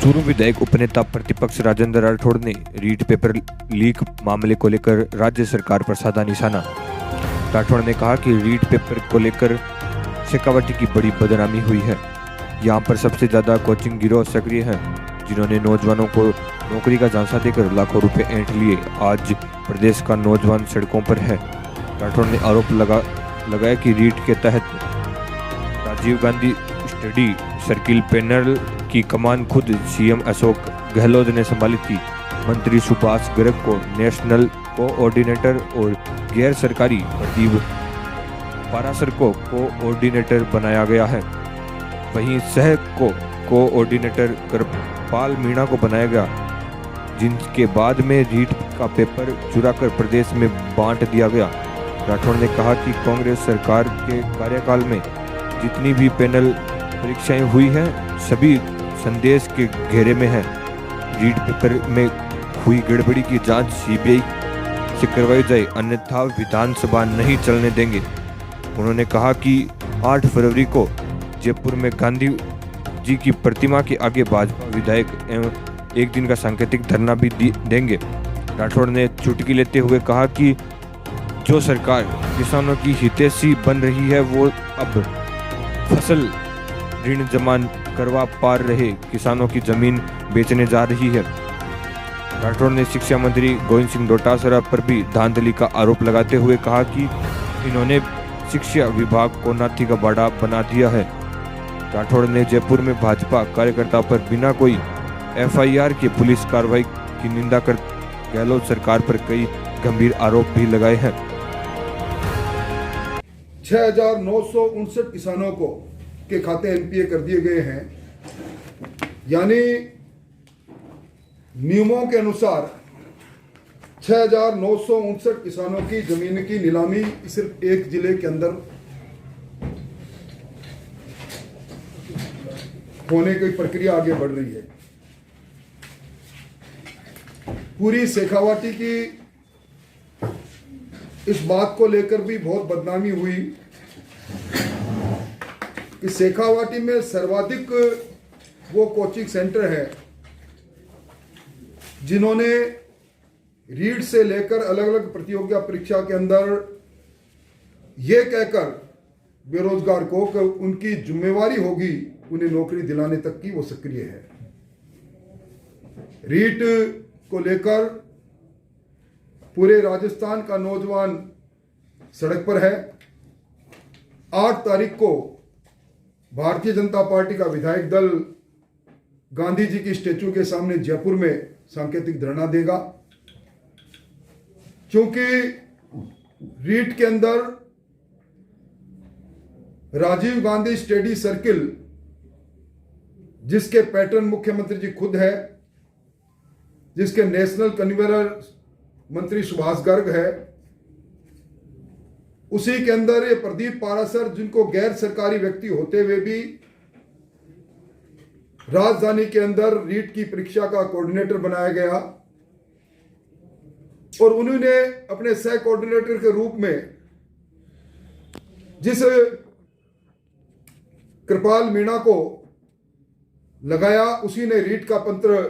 चूरू विधायक उपनेता प्रतिपक्ष राजेंद्र राठौड़ ने रीट पेपर लीक मामले को लेकर राज्य सरकार पर साधा निशाना। राठौड़ ने कहा कि रीट पेपर को लेकर शेखावटी की बड़ी बदनामी हुई है। यहाँ पर सबसे ज्यादा कोचिंग गिरोह सक्रिय हैं, जिन्होंने नौजवानों को नौकरी का झांसा देकर लाखों रुपए ऐंठ लिए। आज प्रदेश का नौजवान सड़कों पर है। राठौड़ ने आरोप लगाया कि रीट के तहत Rajiv Gandhi study circle panel की कमान खुद सीएम अशोक गहलोत ने संभाली थी। मंत्री सुभाष गर्ग को नेशनल कोऑर्डिनेटर और गैर सरकारी प्रदीप पारासर को कोऑर्डिनेटर बनाया गया है। वहीं सह कोऑर्डिनेटर कृपाल मीणा को बनाया गया, जिनके बाद में रीट का पेपर चुराकर प्रदेश में बांट दिया गया। राठौड़ ने कहा कि कांग्रेस सरकार के कार्यकाल में जितनी भी पैनल परीक्षाएं हुई हैं, सभी संदेश के घेरे में है। रीट पेपर में हुई गड़बड़ी की जांच सीबीआई से करवाई जाए, अन्यथा विधानसभा नहीं चलने देंगे। उन्होंने कहा कि 8 फरवरी को जयपुर में गांधी जी की प्रतिमा के आगे भाजपा विधायक एवं एक दिन का सांकेतिक धरना भी देंगे। राठौड़ ने चुटकी लेते हुए कहा कि जो सरकार किसानों की हितैषी बन रही है, वो अब फसल ऋण जमा करवा पा रहे किसानों की जमीन बेचने जा रही है। राठौड़ ने शिक्षा मंत्री गोविंद सिंह डोटासरा पर भी धांधली का आरोप लगाते हुए कहा कि इन्होंने शिक्षा विभाग को नाथी का बाड़ा बना दिया है। राठौड़ ने जयपुर में भाजपा कार्यकर्ता पर बिना कोई एफआईआर के पुलिस कार्रवाई की निंदा कर गहलोत सरकार पर कई गंभीर आरोप भी लगाए हैं। 6,959 किसानों को के खाते एनपीए कर दिए गए हैं, यानी नियमों के अनुसार 6,959 किसानों की जमीन की नीलामी सिर्फ एक जिले के अंदर होने की प्रक्रिया आगे बढ़ रही है। पूरी शेखावाटी की इस बात को लेकर भी बहुत बदनामी हुई कि शेखावाटी में सर्वाधिक वो कोचिंग सेंटर है जिन्होंने रीट से लेकर अलग अलग प्रतियोगिता परीक्षा के अंदर ये कहकर बेरोजगार को कि उनकी जिम्मेवारी होगी उन्हें नौकरी दिलाने तक की, वो सक्रिय है। रीट को लेकर पूरे राजस्थान का नौजवान सड़क पर है। 8 तारीख को भारतीय जनता पार्टी का विधायक दल गांधी जी की स्टेचू के सामने जयपुर में सांकेतिक धरना देगा, क्योंकि रीट के अंदर राजीव गांधी स्टडी सर्किल, जिसके पैटर्न मुख्यमंत्री जी खुद है, जिसके नेशनल कन्वीनर मंत्री सुभाष गर्ग है, उसी के अंदर ये प्रदीप पारासर, जिनको गैर सरकारी व्यक्ति होते हुए भी राजधानी के अंदर रीट की परीक्षा का कोऑर्डिनेटर बनाया गया, और उन्होंने अपने सह कोऑर्डिनेटर के रूप में जिस कृपाल मीणा को लगाया, उसी ने रीट का पत्र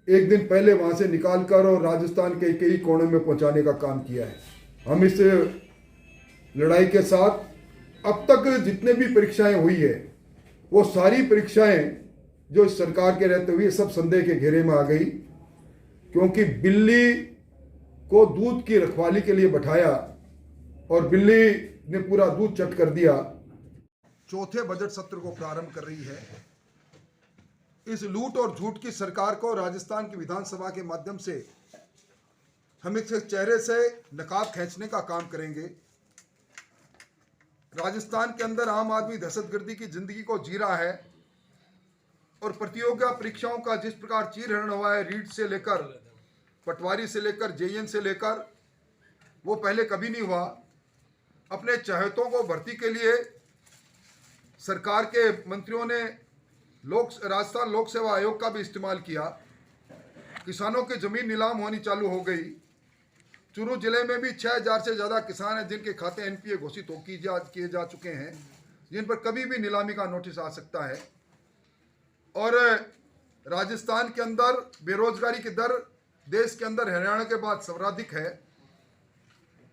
एक दिन पहले वहां से निकालकर और राजस्थान के कई कोने में पहुंचाने का काम किया है। हम इस लड़ाई के साथ अब तक जितने भी परीक्षाएं हुई है, वो सारी परीक्षाएं जो इस सरकार के रहते हुए सब संदेह के घेरे में आ गई, क्योंकि बिल्ली को दूध की रखवाली के लिए बैठाया और बिल्ली ने पूरा दूध चट कर दिया। चौथे बजट सत्र को प्रारंभ कर रही है। इस लूट और झूठ की सरकार को राजस्थान की विधानसभा के माध्यम से हम इसके चेहरे से नकाब खींचने का काम करेंगे। राजस्थान के अंदर आम आदमी दहशतगर्दी की जिंदगी को जी रहा है, और प्रतियोगिता परीक्षाओं का जिस प्रकार चीरहरण हुआ है, रीट से लेकर पटवारी से लेकर जेईएन से लेकर, वो पहले कभी नहीं हुआ। अपने चाहतों को भर्ती के लिए सरकार के मंत्रियों ने राजस्थान लोक सेवा आयोग का भी इस्तेमाल किया। किसानों की जमीन नीलाम होनी चालू हो गई। चूरू जिले में भी 6,000 से ज़्यादा किसान हैं जिनके खाते एनपीए घोषित किए जा चुके हैं, जिन पर कभी भी नीलामी का नोटिस आ सकता है। और राजस्थान के अंदर बेरोजगारी की दर देश के अंदर हरियाणा के बाद सर्वाधिक है।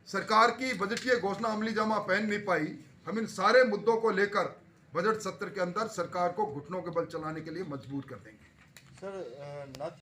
सरकार की बजटीय घोषणा अमलीजामा पहन नहीं पाई। हम इन सारे मुद्दों को लेकर बजट सत्र के अंदर सरकार को घुटनों के बल चलाने के लिए मजबूर कर देंगे। सर